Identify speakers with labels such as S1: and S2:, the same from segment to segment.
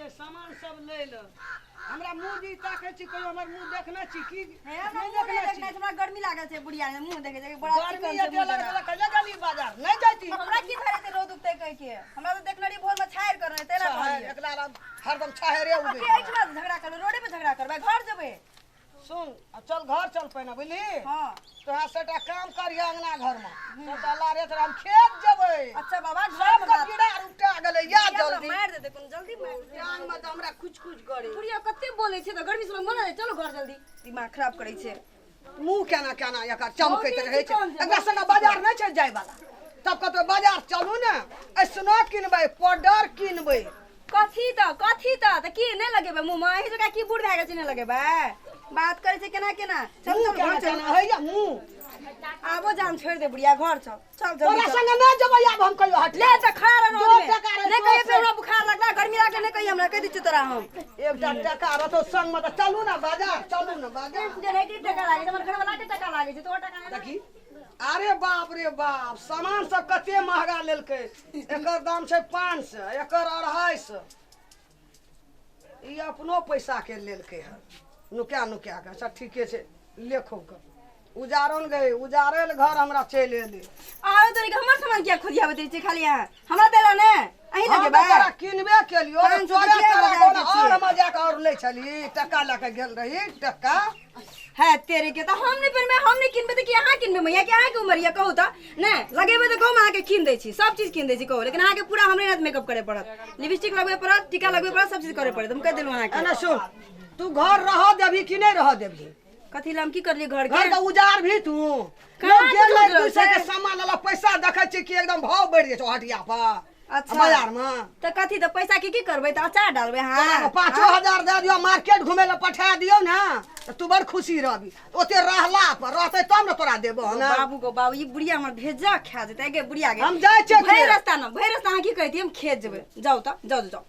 S1: के सामान सब ले ल हमरा मुंह जी ताके छी कोई हमर मुंह देखना छी की
S2: हे नहीं देखना छी हमरा गर्मी लागल छै बुढ़िया ने मुंह देखे छै बड़ा
S1: गर्मी ये लागल कजा गली बाजार नहीं जाती
S2: हमरा की भरे ते रोद उगते कह के हमरा तो देखनड़ी भोर में छायर करने तेरा कहलिए
S1: एकला हरदम छाहरे उबे
S2: के इतना झगड़ा कर रोडे पे झगड़ा करबे घर जेबे
S1: सुन चल घर चल पहिना बुझली
S2: हां
S1: तोहा सेटा काम करिया अंगना घर में सेटा लारे त हम खेत जेबै
S2: अच्छा बाबा घर में
S1: कीड़ा उठा गेलै या जल्दी
S2: मार दे कोन जल्दी मार दे
S1: जान में त हमरा कुछ करे
S2: बुढ़िया कते बोले छै त गर्मी से मना चलो घर जल्दी दिमाग खराब करे छै
S1: मुंह केना केना एकर चमकैत रहै छै एकरा संग बाजार नै छै जाय वाला तब कतो बाजार चलू ने ऐसनो किनबै पाउडर किनबै
S2: कथी त की नै लगेबे मुंह में एही जगह की बूढ़ भए गेल छै नै लगेबे बात करे छै केना केना चल
S1: मुंह केना केना है या मुंह
S2: आबो जान छोड़ दे बुढ़िया घर चल चल जल्दी
S1: तोरा संग नै जेबै आब हम कहियो हट
S2: ले जा खड़ा रह ने कहिए पे हमरा बुखार लगला गर्मी लागले ने कहिए हमरा कह दी तोरा हम
S1: एकटा टका रहतो संग में त चलू ना बाजार
S2: जे नहीं की टका लागे हमर घर वाला के टका लागे छै तो टका नहीं
S1: देखी अरे बाप रे बाप सामान सब कते महंगा लेलकै एकर दाम छै 500 एकर 250 ई अपनो पैसा के लेलकै है नुका के अच्छा ठीके छै लेखो के उजारन गए उजारल घर हमरा चल एले
S2: आरो तोरी के हमर सामान किया खोदिया बतै छै खाली यहां हमरा देला ने अही लगे बा
S1: तोरा किनबे केलियो तोरा और मजा के और ले छली टका लेके गेल रही टका
S2: है तेरे के तो हम नहीं किनबे त कि यहां किनबे मैया के यहां के उमरिया कहू त ने लगेबे त कहू आके किन दै छी सब चीज किन दै छी कहू लेकिन आके पूरा हमरे रात मेकअप करे पड़त लिपस्टिक लगबे पड़त टीका लगबे पड़त सब चीज करे पड़त हम कह देलु अहां के
S1: ना सुन तू घर रह देबी कि नहीं रह देबी
S2: कथी लम की करली घर के
S1: घर त उजार भी तू लोग गेल दूसरे के सामान वाला पैसा देखै छी कि एकदम भाव बढ़ गए हटिया पर
S2: अच्छा
S1: बाजार में
S2: त कथी त पैसा की करबै त अचार डालबै हां
S1: 5,000 दे दियो मार्केट घुमे ले पठा दियो ना तू बड़ खुशी रहबी ओते रहला पर रहते तब न तोरा देबो ना
S2: बाबू ई बुढ़िया हमर भेजा खा देतै गे बुढ़िया गे
S1: हम जाय छै
S2: भैर रास्ता अहाँ की कहती हम खेत जेबै जाओ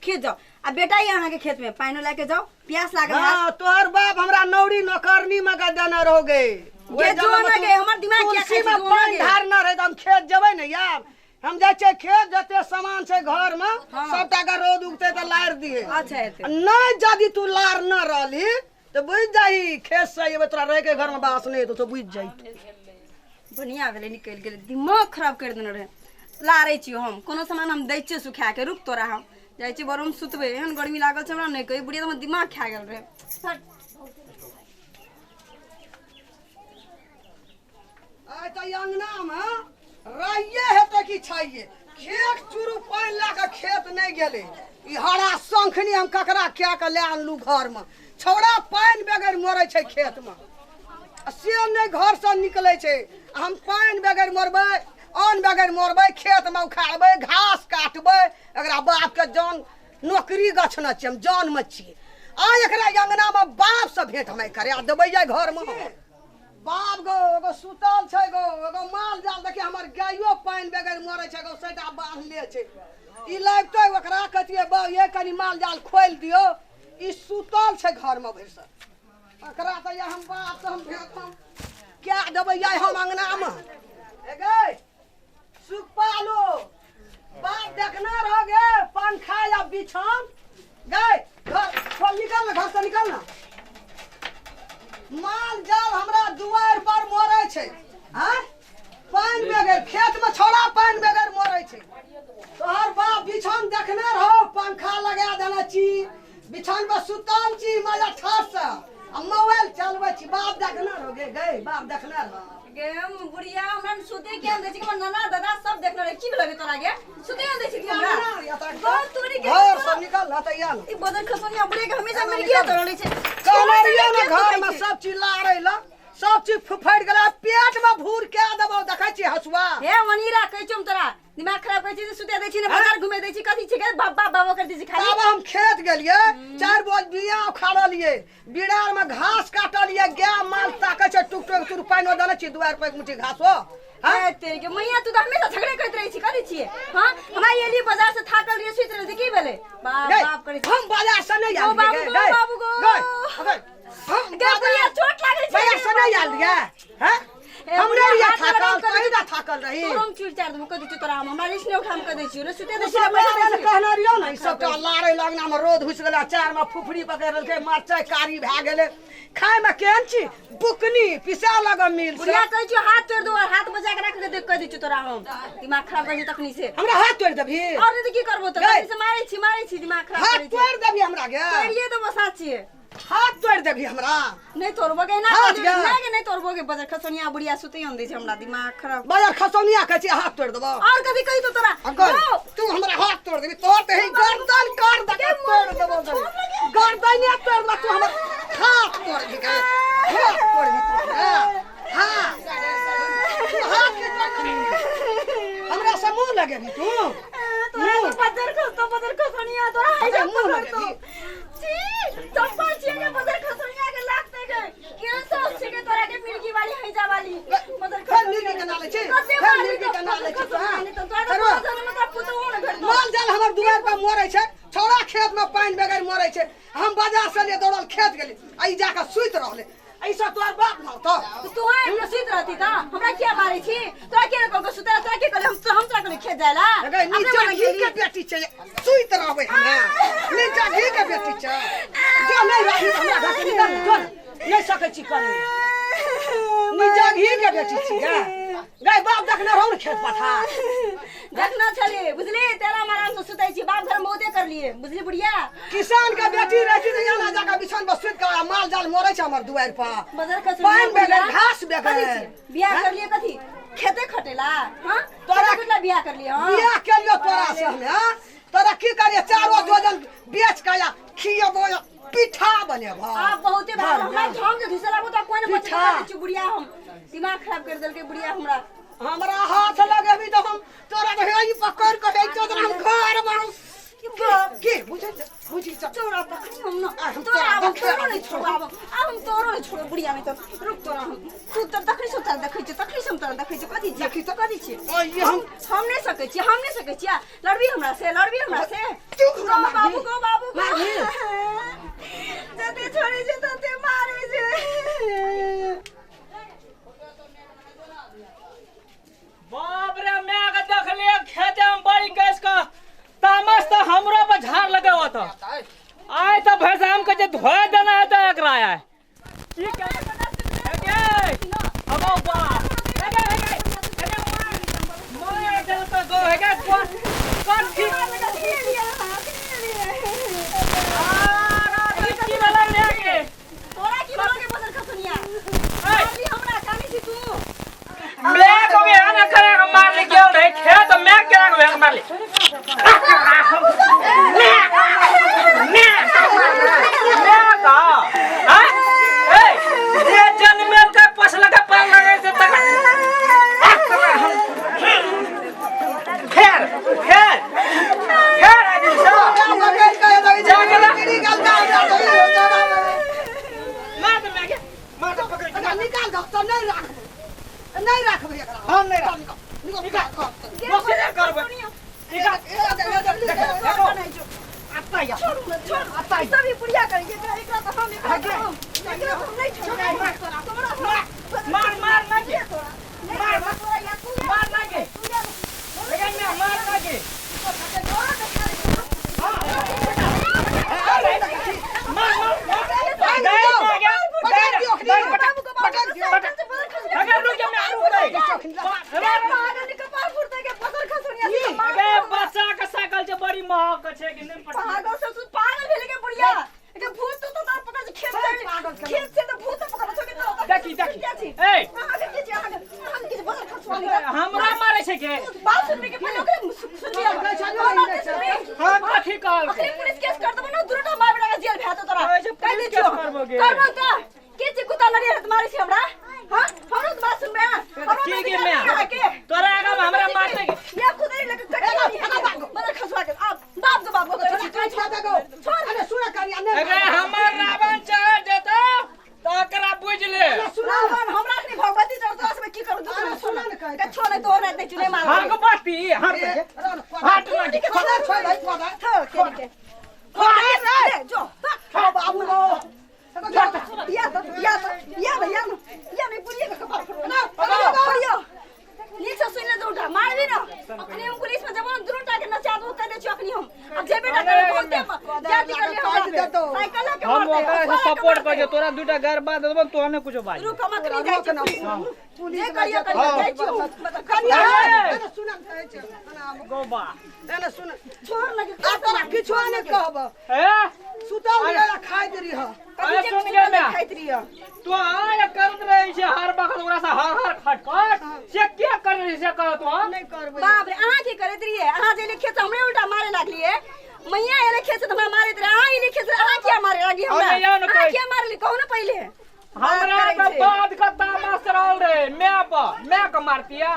S2: खेत जाओ आ बेटा ये अहाँ के खेत में पानी लेके जाओ प्यास लागल है
S1: हां तोहर बाप हमरा नौरी नौकरनी में गदना रह गए
S2: गे जो ना गे हमर दिमाग क्या
S1: तुलसी में पानी धार न रहे त हम खेत जेबै न यार हम जाय छै खेत जते सामान छै घर में सबटा के रोद उगते त लार दिए
S2: अच्छा हेतै
S1: नहीं जदी तू लार न रहली तो बुझ जाही खेत से ये तोरा रह के घर में बास नहीं तो बुझ जाई
S2: बढ़िया भेले निकल गेले दिमाग खराब कर देने रहे लारे छी हम कोनो सामान हम दै छियै सुखा के रुक तोरा हम जाय छी बरम सुतबे एहन गर्मी लागल छै हमरा नहीं कहि बुढ़िया हमर दिमाग खा गेल रहे
S1: आय त अंगना में रहिए हेते कि छैये खेत चुरू पानी लाके खेत नहीं गेले ई हरा शंखनी हम ककरा क्या के ले आनलू घर में छौड़ा पानी बगैर मरे छै खेत में से नहीं घर से निकले छै हम पानी बगैर मरबै अन्न बगैर मरबै खेत में उखाड़बै घास काटबै एकरा बाप के जान नौकरी गछना छी हम जान में छी आ एकरा अंगना में बाप से भेंट हम करे देबै घर में बाप गो एगो सुतल छै गो एगो माल जाल देखि हमर गायो पानी बगैर मरे छै गो सेटा बांधले छै ई लागतै ओकरा कतिए बा ये कनी माल जाल खोल दियो ई सुतल छै घर में भैर से एकरा त हम बाप से हम भेट हम क्या देबै हम अंगना में ए गे सुख पालो बाप देखना रह गे पंखा या बिछान गे घर खोल निकल ना घर से निकल ना माल जाल हमरा दुआर पर मरे छै हैं पानी बगैर खेत में छोड़ा पानी बगैर मरे छै तोहर बाप बिछान देखने रहो पंखा लगा देना छी बिछान पर सुतल छी मजा ठास से आ मोबाइल चलबै छी बाप देखने रहो गे बाप देखने रहो
S2: गे बुढ़िया हमरा सुते के दे छी हमर नाना दादा सब देखने रहे की लगे तोरा गे सुते दे छी हमरा बहुत तोरी के
S1: घर से निकल हतैया
S2: ई बदल खसोनिया बुढ़े के हमेशा मेरे किया तोड़ले छै
S1: कहलिए ना घर में सब चीज लारै ल सब चीज फुफड़ गेला पेट में भूर के देबो देखै छी हसुआ
S2: हे मनीरा कहै छम तोरा दिमाग खराब कहै छी सुते दै छी ने बाजार घुमे दै छी कथी छी बाबा कर दै छी खाली
S1: अब हम खेत गेलिए 4 बोझ बिया उखाड़लिए बिड़ार में घास काटलिए गाय माल ताकै छै टुक टुक टुक पानी देने छी दुआर पर एक मुट्ठी घासो
S2: हां तेरे के मैया तू त हमेशा झगड़े करत रहै छी कथी छी हां हमरा एली बाजार से थाकल रहिए सुत रहै की भेले बाप करै
S1: हम बाजार से नहीं आल
S2: बाबू गो
S1: हम
S2: गे बुढ़िया चोट लागै छै
S1: बाजार से नहीं आल गे हैं हमरे ये थाकल कहीं ना थाकल रही
S2: तोरम चिड़चार दम कह दी तोरा हमरा इसने उठाम कह दै छी न सुते दै छी
S1: सब कहना रियो ना ई सब तो लारे लगना में रोद घुस गेला चार में फुफड़ी पकड़ के मरचाई कारी भए गेले खाए में केहन छी बुकनी पिसा लग मिल से
S2: बुढ़िया कहै छी हाथ तोड़ दो और हाथ बजा के रख दे कह दी तोरा हम दिमाग खराब कर छी तखनी से
S1: हमरा हाथ तोड़ देबी
S2: और नहीं की करबो तो कहीं से मारै छी दिमाग खराब
S1: हाथ
S2: करै छी
S1: तोड़ देबी हमरा गे
S2: तोड़िए देबो साची
S1: हाथ तोड़ देबी हमरा
S2: नहीं तोड़बो के ना
S1: हाथ गे।
S2: नहीं तोड़बो के बजर खसोनिया बुढ़िया सुते हम दै छी हमरा दिमाग खराब
S1: बाजार खसौनिया कहै छी हाथ तोड़ देबो
S2: और कभी कही तो तोरा
S1: अगर तू हमरा हाथ तोड़ देबी तोड़ ते ही गर्दन काट दे तोड़ देबो गर्दन या तोड़ दे तू हमर हाथ तोड़ दी के हाथ तोड़ दी तू हां हाथ के हमरा से मुंह लगेबी तू
S2: तोरा तो बजर खसोनिया तोरा है
S1: अच्छा, मुंह लगेबी
S2: छी चप्पल छी के बजर खसोनिया के लागते के के सोच छी के तोरा के मिर्गी वाली हैजा वाली बजर
S1: फिर मिर्गी के नाले छी फिर मिर्गी के नाले छी
S2: तो तोरा तो मतलब पुतो न घर
S1: माल जाल हमर दुआर पर मरै छै छोड़ा खेत में पानी बगैर मरै छै हम बाजार से ले दौड़ल खेत गेली आई जाके सुइत रहले ऐसा तोर बाप न तो
S2: तू है प्रसिद्ध रहती था हमरा क्या मारे छी तोरा के को सुते तोरा के कहले हम तोरा के खेत जायला
S1: अगर नीचे घी के बेटी छै सुइत रहबै हमरा नीचे घी के बेटी छै जो नहीं रही हमरा घर से निकल जो नहीं सकै छी करे नीचे घी के बेटी छी गए बाप देखने रहौ न खेत पथार
S2: देखना चले बुझली तेरा आराम से सुतै छी बाप घर मोदे कर लिए बुझली बुढ़िया
S1: किसान के बेटी रहती त यहाँ जाके बिछन पर सुइत के माल जाल मरै छै हमर दुआर पर
S2: बजर का
S1: पानी बगैर घास बगैर
S2: बियाह कर लिए कथी खेते खटेला हां
S1: तोरा
S2: तोरा कितना बियाह कर लिए हां
S1: बियाह के लियो तोरा से हमें हां तोरा की करिए चारो जोजन बेच के या खियबो पिठा बनेबो
S2: आप बहुते बार हमरा ढंग से घिसला को तो कोई न बचा छी बुढ़िया हम दिमाग खराब कर देलके बुढ़िया
S1: हमरा हाथ लगेबी तो हम तोरा तो हेई पकड़ के दे तो हम घर मारू के बुझी
S2: तोरा पकड़ी हम न तोरा हम तोरो नहीं छोड़ब अब हम तोरो नहीं छोड़ बुढ़िया में तो रुक तोरा हम तू तो तखनी सुता देखै छी तखनी हम तोरा देखै छी कथि देखि तो कथि छी हम नहीं सकै छी लड़बी हमरा से
S1: तू
S2: बाबू जते छोड़ी जे तते मारे जे
S3: बाप रे मैं अगर देख लिया खेते में बड़ी गैस का तामस तो हमरो पर झाड़ लगे हुआ था आए तो भैंस हम के जे धोए देना है तो एकरा है ठीक है अब बा मैं जल तो गो है क्या कौन ठीक की वाला ले के
S2: तोरा की बोल के बदल खसनिया अभी हमरा कानी छी तू
S3: मैं को भी आना करेगा मार ले क्यों नहीं खेत मैं करेगा मार ले
S1: नहीं रखबे एकरा हम नहीं रख निकाल
S3: बसे करबे
S2: आता या छोड़ आता सभी बुढ़िया करेंगे एकरा तो हम एकरा तो नहीं छोड़ेंगे
S3: मार ना के मार ना के लेकिन मैं मार ना के अगर रुक जा मैं रुक गई
S2: पागल के कपार फुटते के बदर खसनिया
S3: अबे बच्चा का साइकिल से बड़ी महक छै कि नहीं पता
S2: पागल से तू पागल भेल के बुढ़िया के भूत तो तार पकड़ खेत से तो भूत पकड़ छ के तो
S3: देखी ए
S2: आगे के हम के बदर खसवाली
S3: हमरा मारे छै के
S2: बात सुनने के पहले ओकरे सुन लिया
S3: हम कथि कहल
S2: ओकरे पुलिस केस कर देबो ना दुरटा मार बेटा जेल भेत तोरा
S3: कह दे केस करबोगे
S2: करबो का के ची कुत्ता लड़ी है तुम्हारे से हमरा हां हमरो बात सुन बे
S3: की के मैं तोरा आगे हमरा मारते के
S2: या खुद ही लेके कट बदर खसवा के आप बाप को
S1: छोड़ अरे सुन करिया ने
S3: अगर हमर रावण चढ़ जेता तो एकरा बुझ ले
S2: सुनावन हमरा अपनी भगवती चढ़ता से की करू दूसरा सुना के छोड़े तो रहते नहीं चुने मार
S3: हम को बाती हट हट ना के
S1: खोदा छोड़ भाई खोदा
S2: के रे जो
S1: हो बाबू लो
S2: या नहीं बुढ़िया का कपार फोड़ ना अब जे बेटा करे बोलते जाति कर ले हमरा पे साइकिल के
S3: हम
S2: मारते
S3: ओकरा से सपोर्ट कर जे तोरा दूटा घर बात देबो तो हने कुछ बात
S2: रुक हम करी जाय छी
S1: पुलिस
S2: जे करियो जाय छी
S1: करिया सुन कहै छै
S3: गोबा
S1: एने सुन
S2: छोड़ लगे
S1: आ तोरा किछो नहि कहब
S3: ए
S1: सुतल रे खाइ दरी ह
S2: कभी
S3: सुन गे मैं
S2: खाइत रहियो
S3: तो आय करत रही छे हर वक्त ओकरा से हर खटखट से क्या कर रही से कर तो
S1: नहीं करबै
S2: बाप रे अहाँ की करैत रहिए अहाँ जे लिखे हमरे उल्टा मारे लागलिए मैया एले खेत हमरा मारैत रहे अहाँ लिखे अहाँ किया मारे लागी हमरा
S3: अरे जाओ न
S2: अहाँ किया मारली कहू न पहिले
S3: हमरा पे बात का तामस रहल रे मैं के मारतिया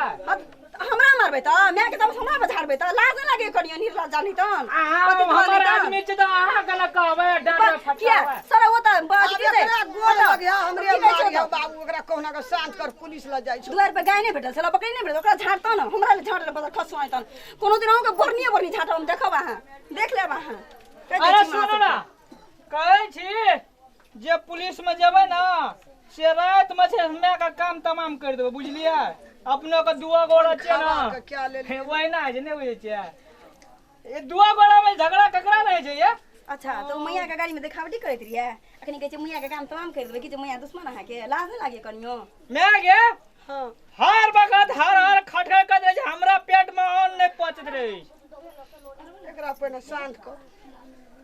S2: हमरा मारबै त मैं के त हमरा बझाड़बै त लाज न लागे करियो निर्लज जानी त
S3: हमर आदमी छ त अहाँ के न कहबै डर
S2: किया सर वो त
S1: एकरा गोल लगे हमरे मारियो बाबू ओकरा कहना के शांत कर पुलिस ल जाय छ
S2: दुआर पे गाय नहीं भेटल छला बकरी नहीं भेटल ओकरा झाड़ता न हमरा ले झाड़ बदल खसवाई तन कोनो दिन अहूँ के बरनी झाड़ हम देखब अहाँ देख लेब अहाँ
S3: अरे सुन ना कहै छी जे पुलिस में जेबै ना से रात में से मैं का काम तमाम कर देबै बुझलिए अपने के दुआ गोड़ा छै ना
S1: क्या ले
S3: वही ना है नहीं बुझे छै ये दुआ गोड़ा में झगड़ा ककरा नहीं छै ये
S2: अच्छा तो मैया के गाड़ी में देखावटी करैत रहिए अखनी कहै छै मैया के काम तमाम कर देबै कि जे मैया दुश्मन अहाँ के लाज न लागे कनियो
S3: मैं गे
S1: हां
S3: हर वक्त हर खटखट कर दे छै हमरा पेट में अन्न नहीं पचत रहे
S1: एकरा पे शांत कर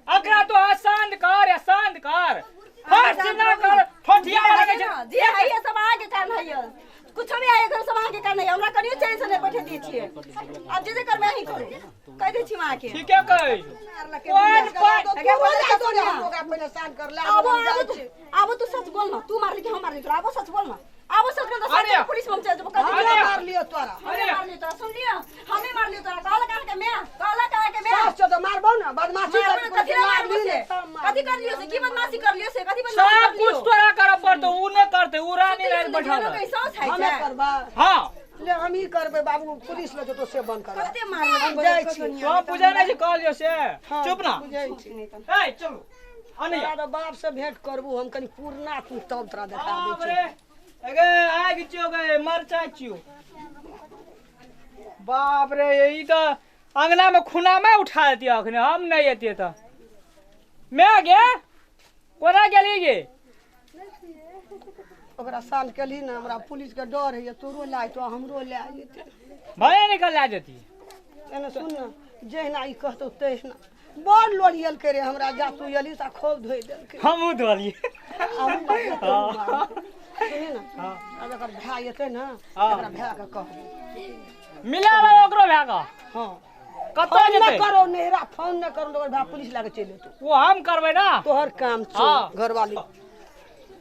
S3: अकरा तो शांत कर फर्स्ट ना कर ठोठिया लगे छै
S2: जी है ये सब आगे काम है ये कुछ भी आए घर सब आगे काम नहीं हमरा कनियो चैन से नहीं बैठे दी छिए अब जे कर मैं ही करू कह दे छी मां के
S3: ठीक है कह
S1: कौन आगे बोल जा तो हम ओकरा पे शांत कर ला
S2: अब तू सच बोल ना तू मार ली कि हम मार ली तोरा अब सच बोल ना अब सच बोल तो पुलिस में चल जब कह
S1: मार लियो तोरा
S2: हमें मार ली तोरा सुन लियो हमें मार ली तोरा काला कान के मैं
S1: सास तो मारबो ना बदमाशी कर
S2: कथी मार ली से कथी कर लियो से की बदमाशी कर लियो से कथी
S3: सब
S2: बदमाशी कर
S3: कुछ तोरा कर पड़तो उ ने करते उ रानी रह बैठल
S2: कैसा है
S1: हमें करबा
S3: हां
S1: ले हम ही करबे बाबू पुलिस ले तो से बंद कर
S2: कते मार
S1: हम जाय छी
S3: तो पूजा नहीं कह लियो से चुप ना
S1: बुझै छी
S3: ए चलो अनिया
S1: तो बाप से भेंट करबू हम कनी पूर्णा तू तब तोरा देखा
S3: बाप
S1: दै
S3: रे एगे आग चियो गए मरचा चियो बाप रे यही तो अंगना में खुना में उठा देती अखने हम नहीं आती तो मैं गे कोना गेली गे
S1: ओकरा शांत केली ना हमरा पुलिस के डर है तोरो लाय तो हमरो ले जेते
S3: भले निकल आ जाती
S1: एने सुन ना जहिना ई कहतो तहिना बड़ लोरियल करे हमरा जा तू एली सा खूब धोइ देलकै
S3: हमहू धोलिए
S1: सुनी ना अब एकर भाय एतै ना एकरा भाय के कह
S3: मिला लो ओकरो भाग
S1: हां
S3: कत
S1: फोन
S3: जेते
S1: न करो नेहरा फोन न करो तो भाय पुलिस लागे चले तो
S3: वो हम करबै ना
S1: तोहर काम छौ
S3: हाँ।
S1: घरवाली